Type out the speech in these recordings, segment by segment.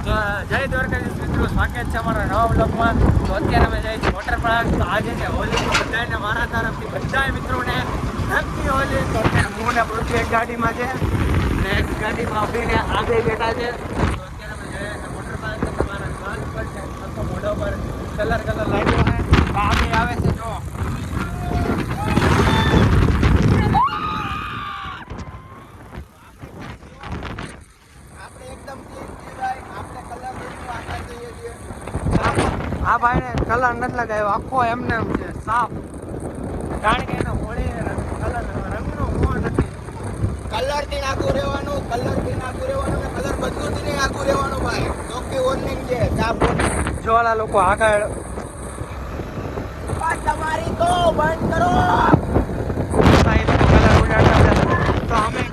તો જય દ્વારકાધીશ મિત્રો, સ્વાગત છે અમારા નવા બ્લોગમાં. તો અત્યારે અમે જઈએ છીએ વોટર પાર્ક. તો આજે છે હોલી, બધાને મારા તરફથી બધા મિત્રોને હેપી હોલી. તો અત્યારે હું ને પૃથ્વી એક ગાડીમાં છે ને એક ગાડીમાં ઉભીને આગળ બેઠા છે. તો અત્યારે અમે જઈએ છીએ વોટર પાર્ક. મારા માલ પર છે આખો મોઢા પર કલર લાગ્યો છે. આગળ આવે છે જો આ ભાઈને કલર નથી લગાવ્યો, આખો એમને એમ છે સાફ, કારણ કે એનો હોળી કલર રંગનો મોહ નથી. કલર થી નાખું રહેવાનું, કલર થી નાખું રહેવાનું ને કલર બધું થી નાખું રહેવાનું ભાઈ. ચોખ્ખી વોર્નિંગ છે. સાફ જો ઓલા લોકો આગળ તમારી તો બંધ કરો. કલર ઉડાડતા છે. તો અમે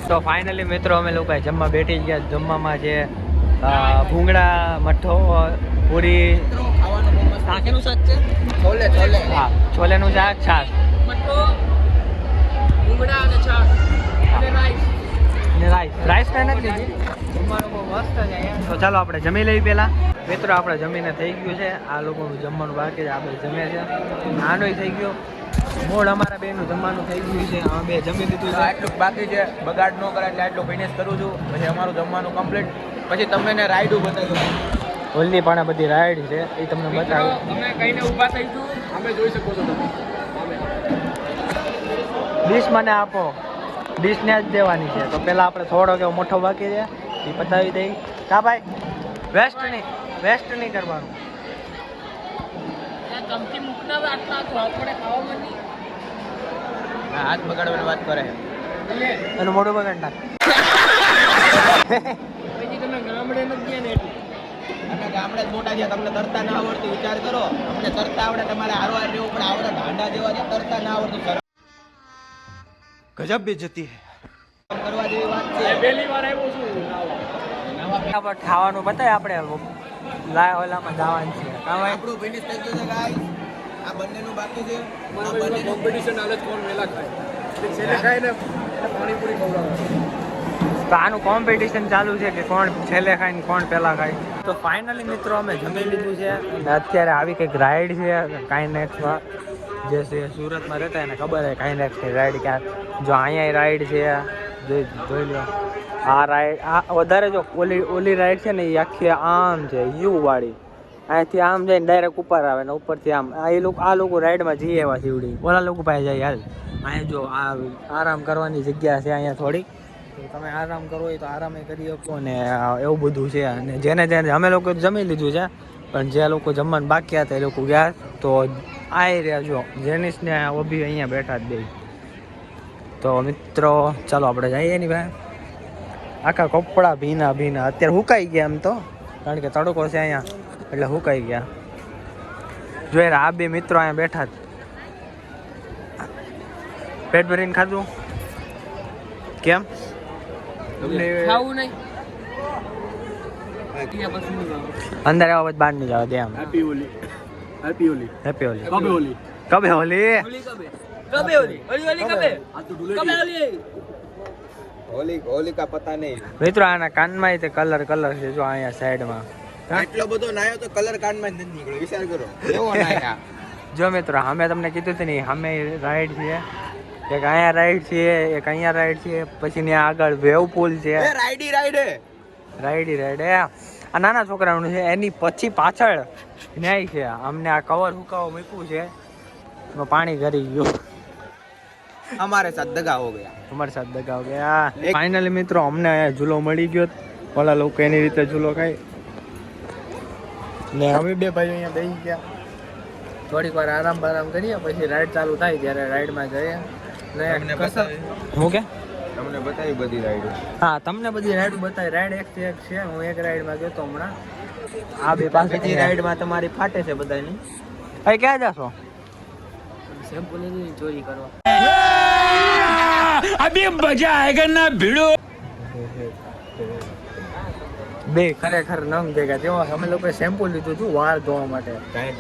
તો ફાઇનલી મિત્રો અમે લોકો જમવા બેઠી ગયા. જમવામાં છે ભૂંગળા, મઠો, પૂરી, શાકેનું શાક છે, છોલે છોલે. હા છોલેનું શાક, છાશ, મઠો, ભૂંગળા અને છાશ અને રાઈસ ને નથી લીધી. જમવાનું બહુ મસ્ત છે અહીંયા. તો ચાલો આપણે જમી લઈએ પહેલા. મિત્રો આપણે જમીને થઈ ગયું છે. આ લોકોનું જમવાનું બાકી છે, આપણે જમે છે. નાનોય થઈ ગયો, મોડ અમારા બેનું જમવાનું થઈ ગયું છે. અમે બે જમી લીધું છે. આટલું બાકી છે, બગાડ ન કરે એટલે આટલું ફિનિશ કરું છું. પછી અમારું જમવાનું કમ્પ્લીટ. પછી તમને રાઈડું બતાવ્યું. હોલની પણ બધી રાઈડ છે એ તમને બતાવું. અમે કઈને ઊભા થઈશું, અમે જોઈ શકો છો તમે. ડીશ મને આપો, ડીશને જ દેવાની છે. તો પહેલાં આપણે થોડો કેવો મોટો બાકી છે એ પતાવી દઈ. કા ભાઈ વેસ્ટ નહીં કરવાનું. ચમચી મૂકના આટલા તો આપણે ખાવામાં નહીં. હાથ બગાડવાની વાત કરે એનું મોઢું બગાડ નાખ. પછી તમે ગામડે નથી ગયા ને એટલે અમે ગામડે જ મોટા છે. તમને તરતા ના આવડતું વિચાર કરો. અમને તરતા આવડે, તમારે હારવાર રહેવું પડે. આવડે ઢાંડા જેવા છે, તરતા ના આવડતું. ગજબ બેઇજ્જતી હે. કરવા જેવી વાત છે. પહેલી વાર આવ્યો છું બરાબર ખાવાનું બતાવે આપણે લાય ઓલામાં જવાનું છે. કા ભાઈ આપણું ફિનિશ થઈ ગયું છે ગાઈસ. આ બંનેનું બાકી છે. આ બંનેનું કોમ્પિટિશન હાલે કોણ વેલા ખાય. છેલ્લે ખાઈને પાણીપુરી ખવડાવે. તો આનું કોમ્પિટિશન ચાલુ છે કે કોણ છેલ્લે ખાય ને કોણ પહેલા ખાય. તો ફાઇનલી મિત્રો અમે જમી લીધું છે અને અત્યારે આવી કંઈક રાઈડ છે કાઇનેક્સમાં, જે છે સુરતમાં રહેતા એને ખબર છે કાઇનેક્સની રાઈડ ક્યાં. જો અહીંયા રાઈડ છે, જોઈ લો. આ રાઈડ આ વધારે જો ઓલી રાઈડ છે ને એ આખી આમ છે યુ વાળી. અહીંયાથી આમ જઈને ડાયરેક્ટ ઉપર આવે ને ઉપરથી આમ. આ લોકો રાઈડમાં જઈએ એવા સીવડી, ઓલા લોકો પાસે જાય હાલ. અહીંયા જો આ આરામ કરવાની જગ્યા છે અહીંયા થોડી. તો તમે આરામ કરવો હોય તો આરામ કરી શકો ને એવું બધું છે. અને જેને અમે લોકો જમી લીધું છે, પણ જે લોકો જમવાનું બાકી હતા એ લોકો ગયા. તો આવી રહ્યા જો જેનિસને ઓભી અહીંયા બેઠા જ બે. તો મિત્રો ચાલો આપણે જઈએ ને ભાઈ. આખા કપડાં ભીના અત્યારે સુકાઈ ગયા એમ તો, કારણ કે તડકો છે અહીંયા એટલે સુકાઈ ગયા. જોઈ આ બે મિત્રો અહીંયા બેઠા જ. પેટ ભરીને ખાધું કેમ? ખાવું નહીં. અંદર આવા બહાર નહીં જવા દે એમ. હેપી હોલી. હેપી હોલી. કબે હોલી. કબે હોલી. હોલી કા પતા નહીં. મિત્રો આના કાનમાં તે કલર છે જો અહીંયા સાઈડમાં. આટલો બધો નાયો તો કલર કાનમાં જ નથી નીકળ્યો. વિચાર કરો એવો નાયા. જો મિત્રો અમે તમને કીધું હતું ને અમે રાઈડ છે, એક અહીંયા રાઈડ છે, એક અહીંયા રાઈડ છે, પછી ત્યાં આગળ વેવ પુલ છે. રાઈડી રાઈડ આ નાના છોકરાનું છે. એની પછી પાછળ ન્યાય છે. અમને આ કવર હુકાવો મૂક્યું છે, એમાં પાણી ગરી ગયું. हमारे साथ दगा हो गया. તમારી સાથે દગા હો ગયા. ફાઇનલી મિત્રો અમને અહીંયા ઝૂલો મળી ગયો. ઓલા લોકો એની રીતે ઝૂલો ખાય ને અમે બે ભાઈઓ અહીંયા બેસી ગયા. થોડીક વાર આરામ કરીએ, પછી રાઈડ ચાલુ થાય ત્યારે રાઈડમાં જઈએ. તમને બતાવી. હું કે તમને બતાવી બધી રાઈડ. હા તમને બધી રાઈડ બતાવી. રાઈડ એક છે હું એક રાઈડમાં ગયો તો હમણાં. આ બે પાસેથી રાઈડમાં તમારી ફાટે છે બધાની. અહીં ક્યાં જશો? સેમ્પલ ની ચોરી કરવા. अभी मजा आएगा ना भिड़ो. બે ખરેખર નંગ ભેગા તેમાં અમે લોકોએ શેમ્પુ લીધું હતું વાળ ધોવા માટે,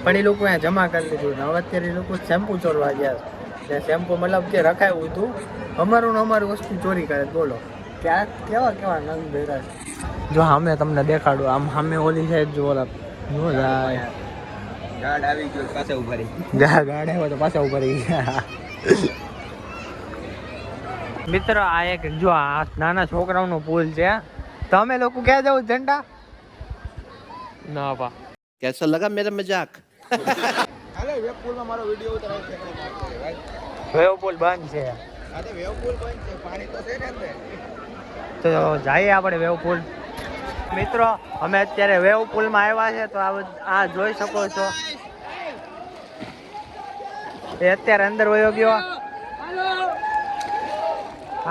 પણ એ લોકો અહીંયા જમા કરી લીધું ને હવે અત્યારે એ લોકો શેમ્પુ ચોરવા ગયા છે. શેમ્પુ મતલબ કે રખાયું હતું, અમારું ને અમારું વસ્તુ ચોરી કરે. બોલો ક્યાં કેવા કેવા નંગ ભેગા છે. જો સામે તમને દેખાડું, આમ સામે ઓલી સાઈડ જો ઓલા નો જાય ગાડ આવી ગયો પાછા ઉભા રહી. ગાડ આવ્યો તો પાછા ઉભા રહી ગયા. મિત્ર આ એક જો આ નાના છોકરાઓનો પુલ છે. તમે લોકો ક્યાં જાવ ઝંડા ના પા કેસો લગા મેરા મજાક? અરે વેવ પુલ માં મારો વિડિયો ઉતારાય છે ભાઈ. વેવ પુલ બંધ છે. અરે વેવ પુલ બંધ છે, પાણી તો છે ને અંદર. તો જઈએ આપણે વેવ પુલ. મિત્રો અમે અત્યારે વેવ પુલ માં આવ્યા છે, તો આ જોઈ શકો છો એ અત્યારે અંદર વયો ગયો.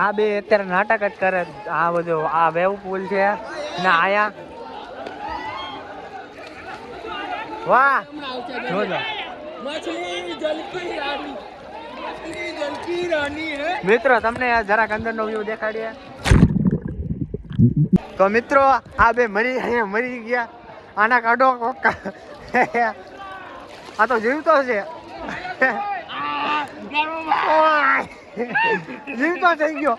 આ બે અત્યારે નાટક જ કરે. આ બધું આ વેવ પુલ છે ને આયા વાહ જોજો મિત્રો તમને જરાક અંદર નો વ્યૂ દેખાડીએ. તો મિત્રો આ બે મરી ગયા. આના કાઢો આ તો જીવતો છે. જીવતો થઈ ગયો.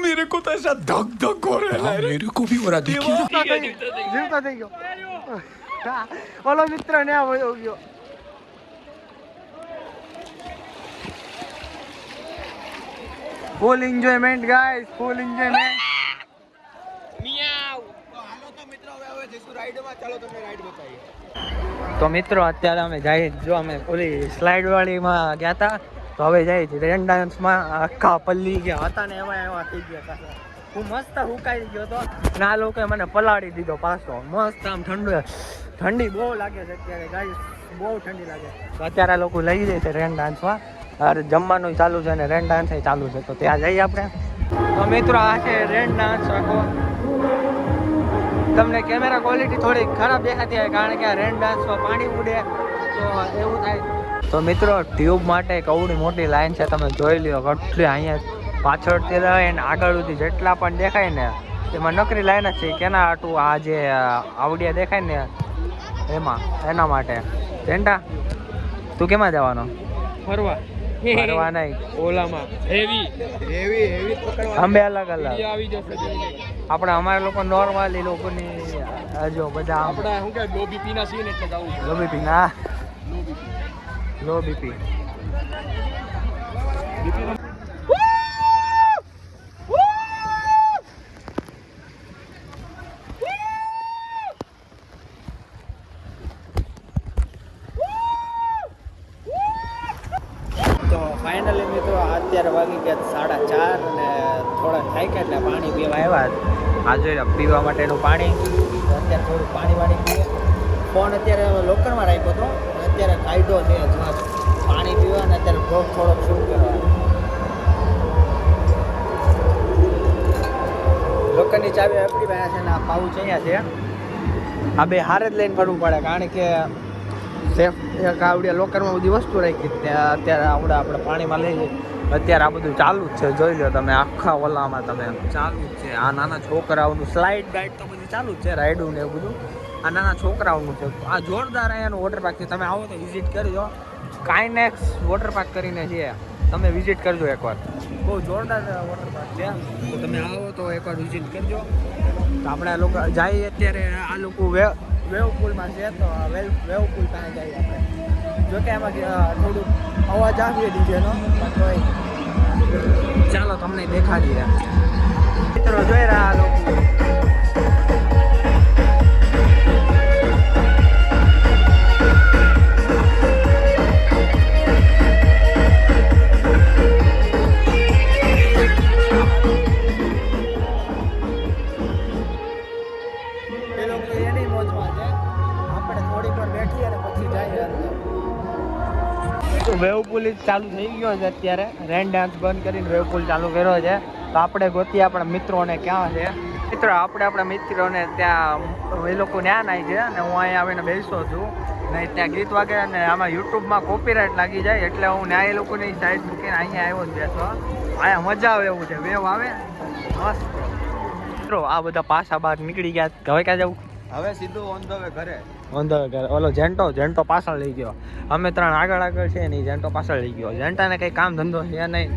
मेरे को तो ऐसा धक धक हो रहा है, मेरे को भी हो रहा देखिए. જીવતો થઈ ગયો. ઓલો મિત્ર ને આ વયો ગયો. ફૂલ એન્જોયમેન્ટ ગાઈસ, ફૂલ એન્જોયમેન્ટ. તો મિત્રો અત્યારે અમે જઈએ, જો અમે ઓલી સ્લાઇડ વાળીમાં ગયા હતા, તો હવે જાય છે રેન ડાન્સમાં. આખા પલ્લી ગયા હતા ને એમાં એવા થઈ ગયા હતા. હું મસ્ત હુકાઈ ગયો હતો ને આ લોકોએ મને પલાળી દીધો પાછો. મસ્ત આમ ઠંડી બહુ લાગે છે અત્યારે ગાઈસ, બહુ ઠંડી લાગે. તો અત્યારે આ લોકો લઈ જાય છે રેન ડાન્સમાં. અરે જમવાનું ચાલુ છે અને રેન ડાન્સ ચાલુ છે, તો ત્યાં જઈએ આપણે. તો મિત્રો આ છે રેન ડાન્સ આખો. તમને કેમેરા ક્વોલિટી થોડી ખરાબ દેખાતી હોય કારણ કે આ રેન ડાન્સમાં પાણી ઉડે તો એવું થાય. તો મિત્રો ટ્યુબ માટે કવડી મોટી લાઈન છે, તમે જોઈ લ્યો. કેટલી અહીંયા પાછળથી લઈને આગળ સુધી જેટલા પણ દેખાય ને એમાં નકરી લાઈન જ છે. કેના આટું આ જે આવડિયા દેખાય ને એમાં એના માટે. ઝેન્ટા તું કેમાં જવાનો? फरवा ફરવા નહીં, ओला में हेवी पकड़वा અંબે અલગ અલગ. આવી જશે. આપણે અમારા લોકો નોર્મલ, એ લોકોની જો બધા આપડા શું કે લો બીપી ના સીન એટલે જવું છે. લો બીપી ના લો બીપી. તો ફાઇનલી મિત્રો અત્યારે વાગી ગયા 4:30 અને થોડા થાક્યા એટલે પાણી પીવા આવ્યા. આ જોઈ પીવા માટેનું પાણી. અત્યારે થોડું પાણી પીએ. ફોન અત્યારે લોકરમાં રાખ્યો હતો, અત્યારે કાઢ્યો છે પાણી પીવા અને અત્યારે બ્લોગ થોડોક શૂટ કરવા. લોકરની ચાવી આપણી પાસે છે ને આ પાઉચ અહીંયા છે. આ બે હારે જ લઈને ફરવું પડે કારણ કે સેફ એક આવડે લોકરમાં બધી વસ્તુ રાખી. અત્યારે આપણે પાણીમાં લઈ જઈએ. અત્યારે આ બધું ચાલુ જ છે, જોઈ લો તમે. આખા ઓલામાં તમે ચાલુ જ છે. આ નાના છોકરાઓનું સ્લાઇડ ગાઈડ તો બધું ચાલુ જ છે, રાઈડું ને એવું બધું આ નાના છોકરાઓનું છે. આ જોરદાર અહીંયાનું વોટર પાર્ક છે. તમે આવો તો વિઝિટ કરજો. કાઇનેક્સ વોટર પાર્ક કરીને છે, તમે વિઝિટ કરજો એકવાર. બહુ જોરદાર વોટર પાર્ક છે, તો તમે આવો તો એકવાર વિઝિટ કરજો. તો આપણે આ લોકો જઈએ અત્યારે. આ લોકો વેવ પુલમાં છે, તો વેવ પુલ પાસે જઈએ આપણે. જોકે એમાં થોડુંક અવાજ આવી ડીજેનો, ચાલો તમને દેખાડીએ. મિત્રો જોઈ રહ્યા લોકો. વેવ પુલ ચાલુ થઈ ગયો છે અત્યારે. રેન ડાન્સ બંધ કરીને વેવ પુલ ચાલુ કર્યો છે. તો આપણે ગોતીએ આપણા મિત્રોને ક્યાં છે. મિત્રો આપણે આપણા મિત્રોને ત્યાં એ લોકો ત્યાં નાય છે અને હું અહીંયા આવીને બેસતો છું. નહીં ત્યાં ગીત વાગે અને આમાં યુટ્યુબમાં કોપીરાઇટ લાગી જાય એટલે હું ત્યાં એ લોકોની સાઈડ મૂકીને અહીંયા આવ્યો જ બેસવા. અહીંયા મજા આવે એવું છે. વેવ આવે મસ્ત. મિત્રો આ બધા પાછા બહાર નીકળી ગયા. હવે ક્યાં જવું? હવે સીધું ઓન ધ વે ઘરે. ઓલો જેન્ટો પાછળ લઈ ગયો. અમે 3 આગળ છે ને જેન્ટો પાછળ લઈ ગયો. જેન્ટાને કઈ કામ ધંધો છે નહીં.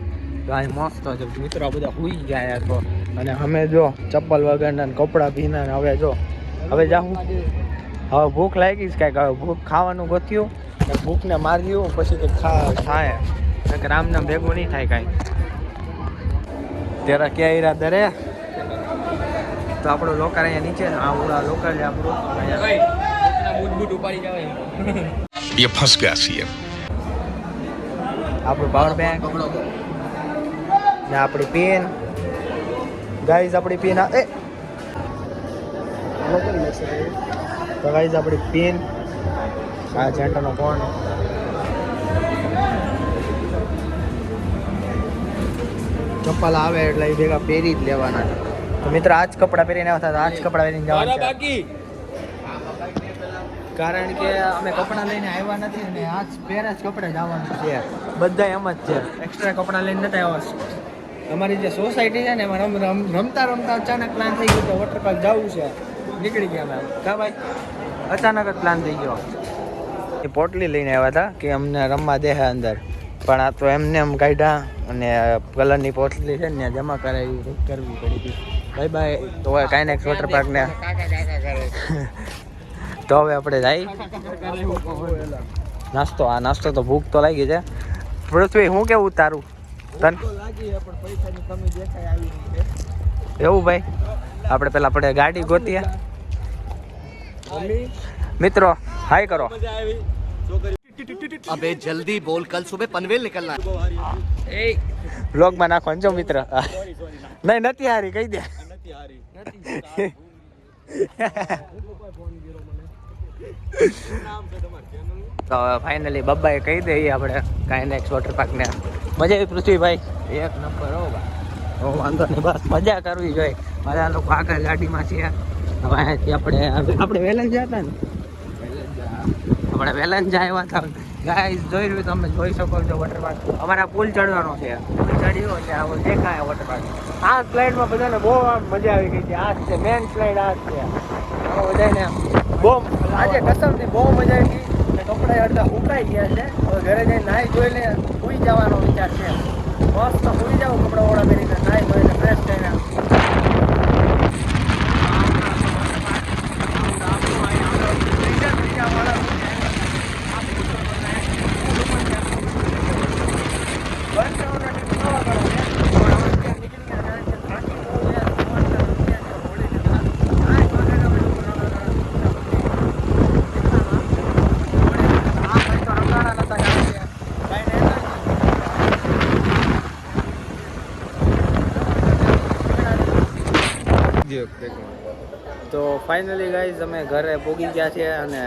ગાય મસ્ત છે મિત્રો. બધા હુઈ ગયા યાર તો. અને અમે જો ચપ્પલ વગરના ને કપડાં ભીના ને હવે જો હવે જાઉં. હવે ભૂખ લાગી છે કાંઈક. હવે ભૂખ ખાવાનું ગોત્યું, ભૂખને માર્યું પછી કંઈક થાય. રામનામ ભેગું નહીં થાય કાંઈ. તેરા ક્યાં ઈરાદા રે? તો આપણું લોકર અહીંયા નીચે ને આ ઓલા લોકર છે આપણું બૂટ ઉપાડી જાવ. ये फंस गया सीएम. આપણું પાવર બેંક ને આપણી પેન. ગાઈઝ આપણી પેન તો ગાઈઝ આપણી પેન. આ જેન્ટરનો કોણ ચપ્પલ આવે એટલે એ ભેગા પહેરી જ લેવાના. તો મિત્ર આજ કપડાં પહેરીને આવતા આજ કપડાં પહેરીને જવાના છે. કારણ કે અમે કપડાં લઈને આવ્યા નથી ને આજ પહેરા જ કપડાં જવાનું છે. બધા એમ જ છે. એક્સ્ટ્રા કપડાં લઈને નથી આવ્યા. અમારી જે સોસાયટી છે ને એમાં રમતા અચાનક પ્લાન થઈ ગયો. વોટર પાર્ક જવું છે. નીકળી ગયા અમે. કા ભાઈ અચાનક જ પ્લાન થઈ ગયો. એ પોટલી લઈને આવ્યા હતા કે અમને રમવા દે અંદર, પણ આ તો એમને એમ કાઢ્યા અને કલરની પોટલી છે ને જમા કરાવી કરવી પડી હતી. Bye bye. તો હવે કાંઈ નહીં વોટર પાર્કને તો હવે આપણે જાય નાસ્તો. આ નાસ્તો તો ભૂખ તો લાગી છે. પૃથ્વી હું કેવું તારું? તન એવું ભાઈ આપણે પેલા આપણે ગાડી ગોતીએ. મિત્રો હાય કરો. અબે જલ્દી બોલ, કલ સુબહ પનવેલ નીકળના है. બ્લોગમાં નાખો જો મિત્ર. નહીં નથી હારી કહી દે. તો ફાઇનલી બબ્બાએ કહી દઈએ આપણે કાંઈ નેક્સ્ટ વોટર પાર્ક ને. મજા આવી પૃથ્વીભાઈ? એક નંબર. હો ભાઈ વાંધો નહીં, બસ મજા કરવી જોઈએ. બધા લોકો આગળ ગાડીમાં છે. હવે આપણે વેલન જ હતા ને, આપણે વેલન જ આવ્યા હતા. ગાઈસ જોઈ રહ્યું તમે જોઈ શકો છો વોટર પાર્ક. અમારા પુલ ચડવાનો છે. પુલ ચડ્યો એટલે આવો દેખાય વોટર પાર્ક. આ સ્લાઇડમાં બધાને બહુ મજા આવી ગઈ છે. આ છે મેન સ્લાઇડ. આ છે બધાને બહુ આજે કસમથી બહુ મજા આવી ગઈ. કપડા અડધા સુકાઈ ગયા છે. હવે ઘરે જઈને નાહી ધોઈને સૂઈ જવાનો વિચાર છે. મસ્ત સૂઈ જાવ કપડા ઓળા પહેરીને નાહી ધોઈને ફ્રેશ થઈને. તો ફાઇનલી ગાઈઝ અમે ઘરે પહોંચી ગયા છીએ અને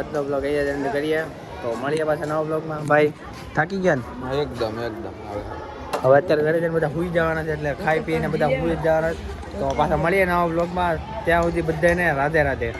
આજનો બ્લોગ અહીંયા એન્ડ કરીએ. તો મળીએ પાછા નવા બ્લોગમાં. ભાઈ થાકી ગયા ને? એકદમ હવે અત્યારે ઘરે જઈને બધા સૂઈ જવાના છે એટલે ખાઈ પીને બધા સૂઈ જ જવાના. તો પાછા મળીએ નવા બ્લોગમાં. ત્યાં સુધી બધાને રાધે રાધે.